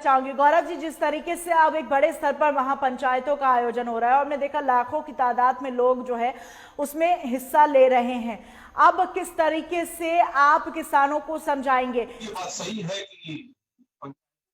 चाहूंगी गौरव जी, जिस तरीके से अब एक बड़े स्तर पर महापंचायतों का आयोजन हो रहा है और हमने देखा लाखों की तादाद में लोग जो है उसमें हिस्सा ले रहे हैं, अब किस तरीके से आप किसानों को समझाएंगे? ये बात सही है कि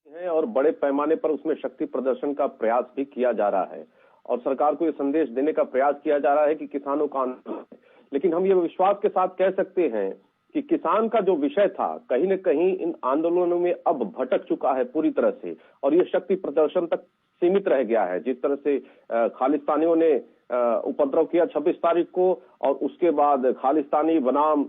है और बड़े पैमाने पर उसमें शक्ति प्रदर्शन का प्रयास भी किया जा रहा है और सरकार को ये संदेश देने का प्रयास किया जा रहा है कि किसानों का आंदोलन है। लेकिन हम ये विश्वास के साथ कह सकते हैं कि किसान का जो विषय था कहीं न कहीं इन आंदोलनों में अब भटक चुका है पूरी तरह से और ये शक्ति प्रदर्शन तक सीमित रह गया है। जिस तरह से खालिस्तानियों ने उपद्रव किया 26 तारीख को और उसके बाद खालिस्तानी बनाम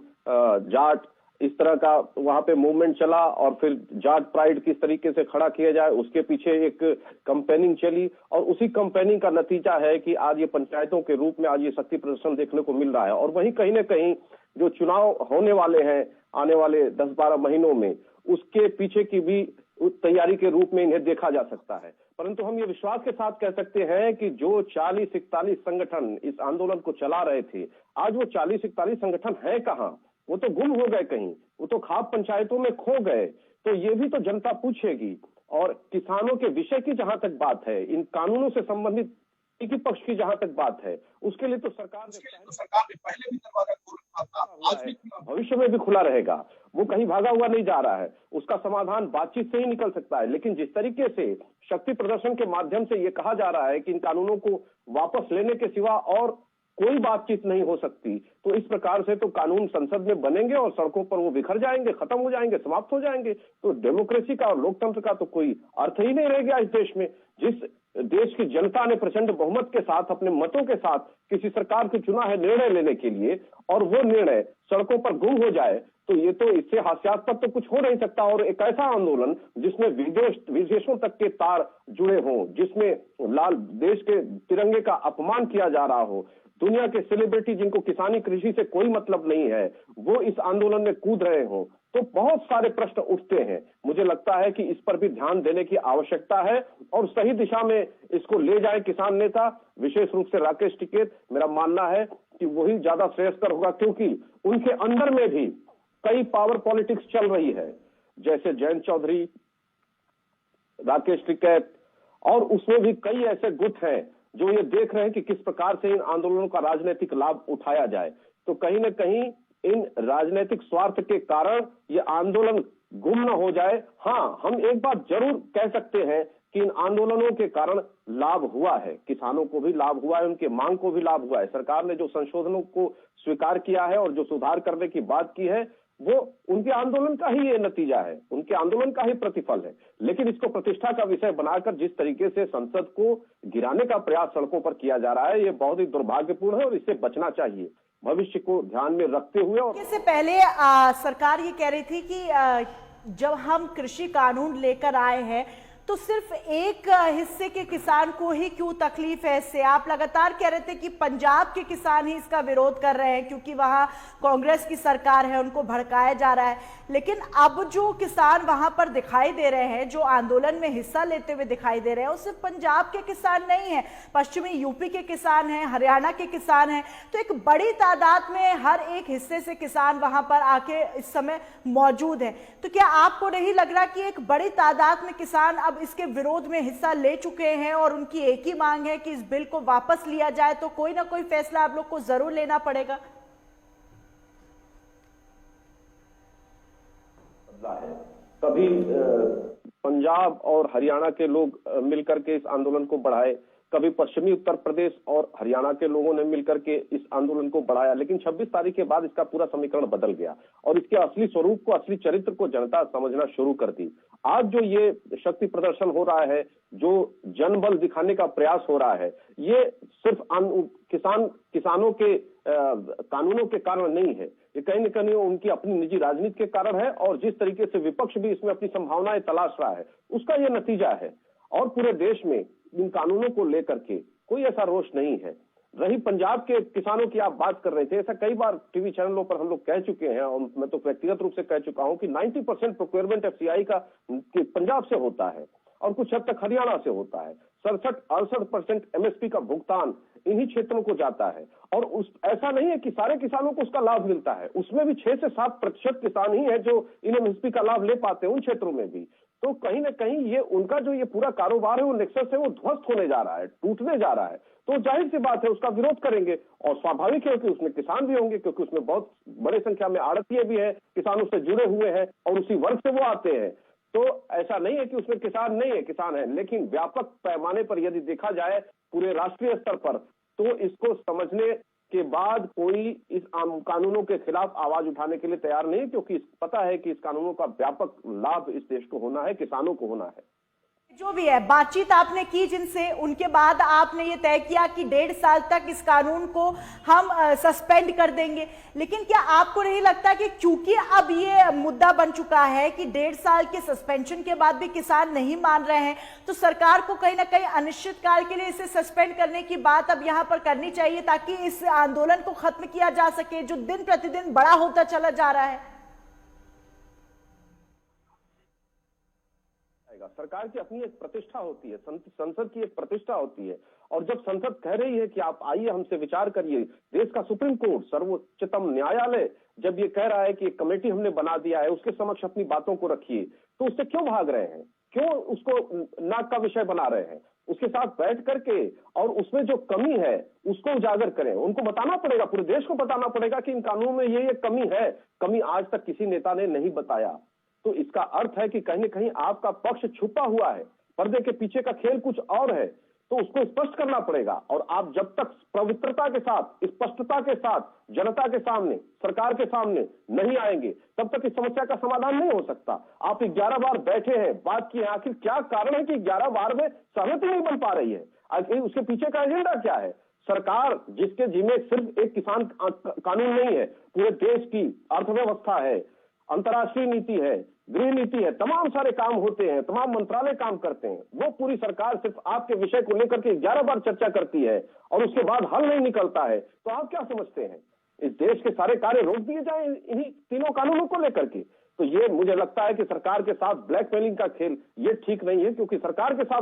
जाट इस तरह का वहां पे मूवमेंट चला और फिर जाट प्राइड किस तरीके से खड़ा किया जाए उसके पीछे एक कैंपेनिंग चली और उसी कैंपेनिंग का नतीजा है कि आज ये पंचायतों के रूप में आज ये शक्ति प्रदर्शन देखने को मिल रहा है। और वहीं कहीं न कहीं जो चुनाव होने वाले हैं आने वाले 10-12 महीनों में उसके पीछे की भी तैयारी के रूप में इन्हें देखा जा सकता है। परंतु हम ये विश्वास के साथ कह सकते हैं कि जो 40-41 संगठन इस आंदोलन को चला रहे थे, आज वो 40-41 संगठन है कहाँ? वो तो गुम हो गए कहीं, वो तो खाप पंचायतों में खो गए। तो ये भी तो जनता पूछेगी। और किसानों के विषय की जहां तक बात है, इन कानूनों से संबंधित की पक्ष की जहां तक बात है, उसके लिए तो सरकार ने पहले भी दरवाजा खोल रखा था, आज भी भविष्य में भी खुला रहेगा। वो कहीं भागा हुआ नहीं जा रहा है, उसका समाधान बातचीत से ही निकल सकता है। लेकिन जिस तरीके से शक्ति प्रदर्शन के माध्यम से ये कहा जा रहा है कि इन कानूनों को वापस लेने के सिवा और कोई बातचीत नहीं हो सकती, तो इस प्रकार से तो कानून संसद में बनेंगे और सड़कों पर वो बिखर जाएंगे, खत्म हो जाएंगे, समाप्त हो जाएंगे। तो डेमोक्रेसी का और लोकतंत्र का तो कोई अर्थ ही नहीं रह गया इस देश में। जिस देश की जनता ने प्रचंड बहुमत के साथ अपने मतों के साथ किसी सरकार को चुना है निर्णय लेने के लिए और वो निर्णय सड़कों पर गुम हो जाए, तो ये तो इससे हास्यास्पद तो कुछ हो नहीं सकता। और एक ऐसा आंदोलन जिसमें विदेशों तक के तार जुड़े हों, जिसमें लाल देश के तिरंगे का अपमान किया जा रहा हो, दुनिया के सेलिब्रिटी जिनको किसानी कृषि से कोई मतलब नहीं है वो इस आंदोलन में कूद रहे हो, तो बहुत सारे प्रश्न उठते हैं। मुझे लगता है कि इस पर भी ध्यान देने की आवश्यकता है और सही दिशा में इसको ले जाए किसान नेता, विशेष रूप से राकेश टिकैत। मेरा मानना है कि वही ज्यादा श्रेयस्कर होगा, क्योंकि उनके अंदर में भी कई पावर पॉलिटिक्स चल रही है, जैसे जयंत चौधरी, राकेश टिकैत, और उसमें भी कई ऐसे गुट हैं जो ये देख रहे हैं कि किस प्रकार से इन आंदोलनों का राजनीतिक लाभ उठाया जाए। तो कहीं न कहीं इन राजनीतिक स्वार्थ के कारण ये आंदोलन गुम न हो जाए। हाँ, हम एक बात जरूर कह सकते हैं कि इन आंदोलनों के कारण लाभ हुआ है, किसानों को भी लाभ हुआ है, उनके मांग को भी लाभ हुआ है। सरकार ने जो संशोधनों को स्वीकार किया है और जो सुधार करने की बात की है वो उनके आंदोलन का ही ये नतीजा है, उनके आंदोलन का ही प्रतिफल है। लेकिन इसको प्रतिष्ठा का विषय बनाकर जिस तरीके से संसद को गिराने का प्रयास सड़कों पर किया जा रहा है, ये बहुत ही दुर्भाग्यपूर्ण है और इससे बचना चाहिए भविष्य को ध्यान में रखते हुए। और इससे पहले सरकार ये कह रही थी कि जब हम कृषि कानून लेकर आए हैं तो सिर्फ एक हिस्से के किसान को ही क्यों तकलीफ है इससे? आप लगातार कह रहे थे कि पंजाब के किसान ही इसका विरोध कर रहे हैं क्योंकि वहां कांग्रेस की सरकार है, उनको भड़काया जा रहा है। लेकिन अब जो किसान वहां पर दिखाई दे रहे हैं, जो आंदोलन में हिस्सा लेते हुए दिखाई दे रहे हैं, वो सिर्फ पंजाब के किसान नहीं है, पश्चिमी यूपी के किसान हैं, हरियाणा के किसान हैं। तो एक बड़ी तादाद में हर एक हिस्से से किसान वहां पर आके इस समय मौजूद है। तो क्या आपको नहीं लग रहा कि एक बड़ी तादाद में किसान अब इसके विरोध में हिस्सा ले चुके हैं और उनकी एक ही मांग है कि इस बिल को वापस लिया जाए? तो कोई ना कोई फैसला आप लोग को जरूर लेना पड़ेगा। कभी पंजाब और हरियाणा के लोग मिलकर के इस आंदोलन को बढ़ाए, कभी पश्चिमी उत्तर प्रदेश और हरियाणा के लोगों ने मिलकर के इस आंदोलन को बढ़ाया। लेकिन 26 तारीख के बाद इसका पूरा समीकरण बदल गया और इसके असली स्वरूप को, असली चरित्र को जनता समझना शुरू कर दी। आज जो ये शक्ति प्रदर्शन हो रहा है, जो जनबल दिखाने का प्रयास हो रहा है, ये सिर्फ किसानों के कानूनों के कारण नहीं है, ये कहीं न कहीं उनकी अपनी निजी राजनीति के कारण है और जिस तरीके से विपक्ष भी इसमें अपनी संभावनाएं तलाश रहा है उसका ये नतीजा है। और पूरे देश में इन कानूनों को लेकर के कोई ऐसा रोष नहीं है। रही पंजाब के किसानों की आप बात कर रहे थे, ऐसा कई बार टीवी चैनलों पर हम लोग कह चुके हैं और मैं तो व्यक्तिगत रूप से कह चुका हूं कि 90% प्रोक्योरमेंट एफसीआई का पंजाब से होता है और कुछ हद तक हरियाणा से होता है। 67-68% एमएसपी का भुगतान इन्हीं क्षेत्रों को जाता है और ऐसा नहीं है कि सारे किसानों को उसका लाभ मिलता है, उसमें भी 6 से 7% किसान ही है जो इन एमएसपी का लाभ ले पाते हैं उन क्षेत्रों में भी। तो कहीं ना कहीं ये उनका जो ये पूरा कारोबार है वो नेक्सस है, वो ध्वस्त होने जा रहा है, टूटने जा रहा है। तो जाहिर सी बात है उसका विरोध करेंगे और स्वाभाविक है कि उसमें किसान भी होंगे, क्योंकि उसमें बहुत बड़े संख्या में आड़तिये भी हैं, किसानों से जुड़े हुए हैं और उसी वर्ग से वो आते हैं। तो ऐसा नहीं है कि उसमें किसान नहीं है, किसान है, लेकिन व्यापक पैमाने पर यदि देखा जाए पूरे राष्ट्रीय स्तर पर, तो इसको समझने के बाद कोई इस कानूनों के खिलाफ आवाज उठाने के लिए तैयार नहीं, क्योंकि पता है कि इस कानूनों का व्यापक लाभ इस देश को होना है, किसानों को होना है। जो भी है, बातचीत आपने की जिनसे, उनके बाद आपने ये तय किया कि 1.5 साल तक इस कानून को हम सस्पेंड कर देंगे। लेकिन क्या आपको नहीं लगता कि क्योंकि अब ये मुद्दा बन चुका है कि 1.5 साल के सस्पेंशन के बाद भी किसान नहीं मान रहे हैं, तो सरकार को कहीं ना कहीं अनिश्चित काल के लिए इसे सस्पेंड करने की बात अब यहाँ पर करनी चाहिए, ताकि इस आंदोलन को खत्म किया जा सके जो दिन प्रतिदिन बड़ा होता चला जा रहा है? सरकार की अपनी एक प्रतिष्ठा होती है, संसद की एक प्रतिष्ठा होती है, और जब संसद कह रही है कि आप आइए हमसे विचार करिए, देश का सुप्रीम कोर्ट, सर्वोच्चतम न्यायालय जब ये कह रहा है कि एक कमेटी हमने बना दिया है, उसके समक्ष अपनी बातों को रखिए, तो उससे क्यों भाग रहे हैं? क्यों उसको नाक का विषय बना रहे हैं? उसके साथ बैठ करके और उसमें जो कमी है उसको उजागर करें। उनको बताना पड़ेगा, पूरे देश को बताना पड़ेगा कि इन कानूनों में ये कमी है, कमी आज तक किसी नेता ने नहीं बताया। तो इसका अर्थ है कि कहीं न कहीं आपका पक्ष छुपा हुआ है, पर्दे के पीछे का खेल कुछ और है, तो उसको स्पष्ट करना पड़ेगा। और आप जब तक पवित्रता के साथ, स्पष्टता के साथ जनता के सामने, सरकार के सामने नहीं आएंगे, तब तक इस समस्या का समाधान नहीं हो सकता। आप 11 बार बैठे हैं, बात की है, आखिर क्या कारण है कि 11 बार में सहमति नहीं बन पा रही है? आखिर उसके पीछे का एजेंडा क्या है? सरकार जिसके जिम्मे सिर्फ एक किसान कानून नहीं है, पूरे देश की अर्थव्यवस्था है, अंतर्राष्ट्रीय नीति है, गृह नीति है, तमाम सारे काम होते हैं, तमाम मंत्रालय काम करते हैं, वो पूरी सरकार सिर्फ आपके विषय को लेकर के 11 बार चर्चा करती है और उसके बाद हल नहीं निकलता है। तो आप क्या समझते हैं, इस देश के सारे कार्य रोक दिए जाए इन्हीं तीनों कानूनों को लेकर के? तो ये मुझे लगता है कि सरकार के साथ ब्लैकमेलिंग का खेल ये ठीक नहीं है, क्योंकि सरकार के साथ